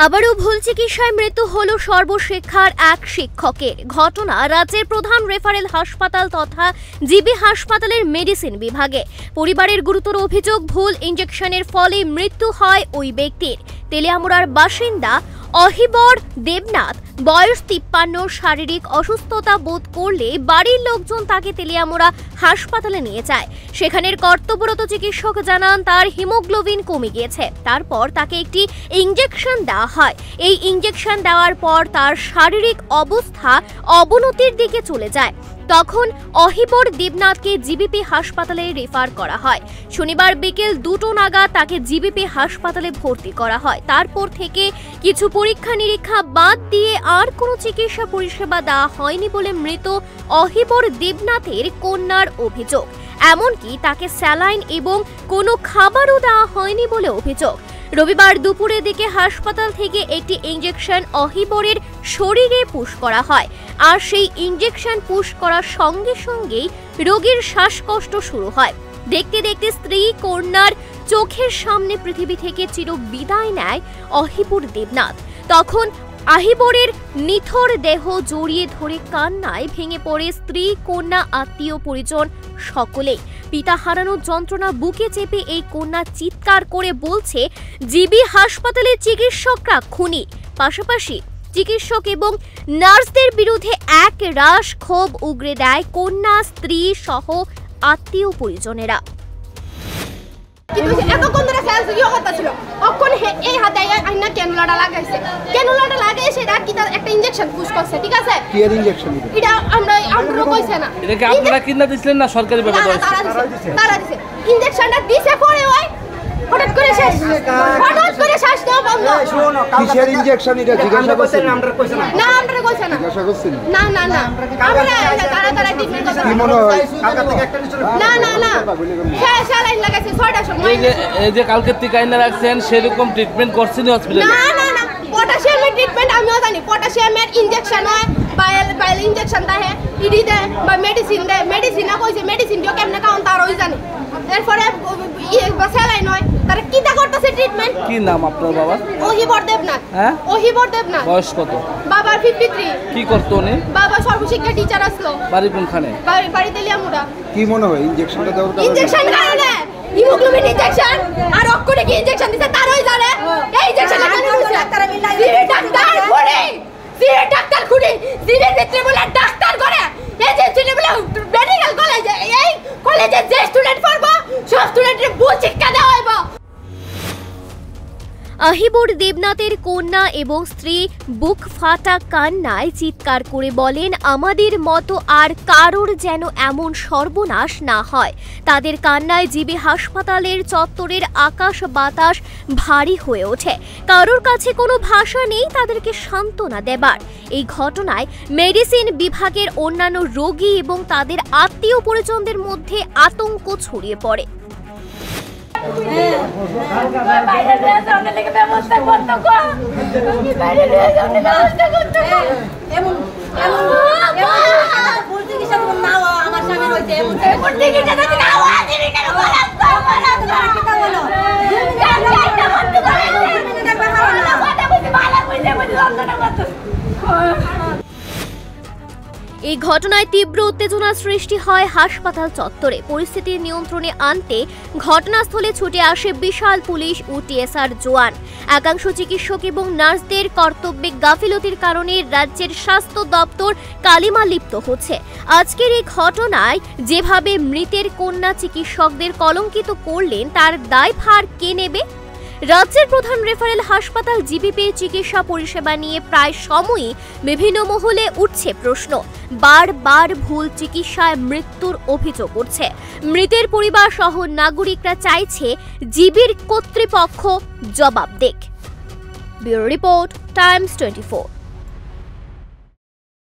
আবারও ভুল চিকিৎসায় মৃত্যু হলো সর্বশিক্ষার এক শিক্ষকের। ঘটনা রাজ্যের প্রধান রেফারেল হাসপাতাল তথা জিবি হাসপাতালের মেডিসিন বিভাগে। পরিবারের গুরুতর অভিযোগ, ভুল ইনজেকশনের ফলে মৃত্যু হয় ওই ব্যক্তির। তেলিয়ামুড়ার বাসিন্দা অহিবর দেবনাথ, বয়স 53, শারীরিক অসুস্থতা বোধ করলে বাড়ির লোকজন তাকে তেলিয়ামুড়া হাসপাতালে নিয়ে যায়। সেখানের কর্তব্যরত চিকিৎসক জানান তার হিমোগ্লোবিন কমে গিয়েছে। তারপর তাকে একটি ইনজেকশন দেওয়া হয়। এই ইনজেকশন দেওয়ার পর তার শারীরিক অবস্থা অবনতির দিকে চলে যায়। তখন অহিবর দেবনাথকে জিবিপি হাসপাতালে রেফার করা হয়। শনিবার বিকেল 2টো নাগাদ তাকে জিবিপি হাসপাতালে ভর্তি করা হয়। তারপর থেকে কিছু পরীক্ষা নিরীক্ষা বাদ দিয়ে আর কোনো চিকিৎসা পরিষেবা দেওয়া হয়নি বলে মৃত অহিবর দেবনাথের কন্যার অভিযোগ। এমনকি তাকে স্যালাইন এবং কোনো খাবারও দেওয়া হয়নি বলে অভিযোগ। রবিবার দুপুরের দিকে হাসপাতাল থেকে একটি ইনজেকশন অহিবরের শরীরে পুশ করা হয়। আর সেই ইনজেকশন পুশ করার সঙ্গে সঙ্গেই রোগীর শ্বাসকষ্ট শুরু হয়। দেখতে দেখতে স্ত্রী কন্যার চোখের সামনে পৃথিবী থেকে চির বিদায় নেয় অহিবর দেবনাথ। তখন আহিবরের নিথর দেহ জড়িয়ে ধরে কান্নায় ভেঙে পড়ে স্ত্রী, কন্যা, আত্মীয় পরিজন সকলেই। পিতা হারানোর যন্ত্রণা বুকে চেপে এই কন্যা চিৎকার করে বলছে, জিবি হাসপাতালের চিকিৎসকরা খুনি। পাশাপাশি চিকিৎসক এবং নার্সদের বিরুদ্ধে এক রাশ ক্ষোভ উগরে দেয় কন্যা, স্ত্রী সহ আত্মীয় পরিজনেরা। এতক্ষণ ধরে কথা ছিল, অক্ষণ এই হাতে আইনা ক্যানুলাটা লাগাইছে। ক্যানুলাটা লাগাইছে এটা কি একটা ইনজেকশন পুশ করছে, ঠিক আছে? কি এর ইনজেকশন? এটা আমরা কইছে না। এটা কি আপনারা কিনা দিছিলেন না সরকারি ভাবে? তারা দিছে। ইনজেকশনটা দিছে পরে ওই হঠাৎ করে শেষ দেওয়া বন্ধ। কিসের ইনজেকশন? এটা জিজ্ঞাসা করছেন? আমরা কইছে না। না, আমরা কইছে না। জিজ্ঞাসা করছেন? না না না, আমরা তারা ট্রিটমেন্ট করছে। কি মনে হয় কালকে থেকে একটা নিছিল? না না না, স্যালাইন লাগাইছে 6টার সময়। এই যে কালকে থেকে আইনা রাখছেন, সেরকম ট্রিটমেন্ট করছেন হসপিটালে? না না না, পটাশিয়ামের ট্রিটমেন্ট আমিও জানি। পটাশিয়ামের ইনজেকশন হয়, বাইল ইনজেকশন দেয়, ইডি দেয় বা মেডিসিন দেয়। মেডিসিন না কইছে, মেডিসিন দিও কেমনে কাউন তার ওই জানি। এরপরে স্যালাইন হয়। তারা কিটা করতেছে ট্রিটমেন্ট? কি নাম আপনার বাবা? অহিবর দেবনাথ। হ্যাঁ, অহিবর দেবনাথ। বয়স কত? বাবার 53। কি করতো উনি? বাবা সর্বশিক্ষা টিচার আসলো। বাড়ি কোনখানে? বাড়ি তেলিয়ামুড়া। কি মনে হয় ইনজেকশনটা দেওয়ার কারণে? ইনজেকশন কারণে হিমোগ্লোবিন ইনজেকশন আর রক্তকে কি ইনজেকশন দিছে তারই জানে। এই ইনজেকশন লাগানো হইছে ডাক্তার মিলাই। ডাক্তার খুনি, ডাক্তার খুনি। জিনের ভিতরে বলে ডাক্তার করে। এই যে জিনে বলে মেডিকেল কলেজে, এই কলেজে যে স্টুডেন্ট পড়বো সব স্টুডেন্টের ভুল শিক্ষা দেওয়া হইব। আহিবর দেবনাথের কন্যা এবং স্ত্রী বুক ফাটা কান্নায় চিৎকার করে বলেন, আমাদের মতো আর কারোর যেন এমন সর্বনাশ না হয়। তাদের কান্নায় জিবি হাসপাতালের চত্বরের আকাশ বাতাস ভারী হয়ে ওঠে। কারোর কাছে কোনো ভাষা নেই তাদেরকে সান্ত্বনা দেবার। এই ঘটনায় মেডিসিন বিভাগের অন্যান্য রোগী এবং তাদের আত্মীয় পরিজনদের মধ্যে আতঙ্ক ছড়িয়ে পড়ে। এই ঘটনায় তীব্র উত্তেজনার সৃষ্টি হয় হাসপাতাল চত্বরে। পরিস্থিতি নিয়ন্ত্রণে আনতে ঘটনাস্থলে ছুটে আসে বিশাল পুলিশ ও টিএসআর জওয়ান। একাংশ চিকিৎসক এবং নার্সদের কর্তব্যে গাফিলতির কারণে রাজ্যের স্বাস্থ্য দপ্তর কালিমা লিপ্ত হচ্ছে। আজকের এই ঘটনায় যেভাবে মৃতের কন্যা চিকিৎসকদের কলঙ্কিত করলেন, তার দায়ভার কে নেবে? রাজ্যের প্রধান রেফারেল হাসপাতাল জিবিপির চিকিৎসা পরিষেবা নিয়ে প্রায় সময়ই বিভিন্ন মহলে উঠছে প্রশ্ন। বারবার ভুল চিকিৎসায় মৃত্যুর অভিযোগ উঠছে। মৃতের পরিবার সহ নাগরিকরা চাইছে জিবির কর্তৃপক্ষ জবাব দেখ। Bureau report, Times 24।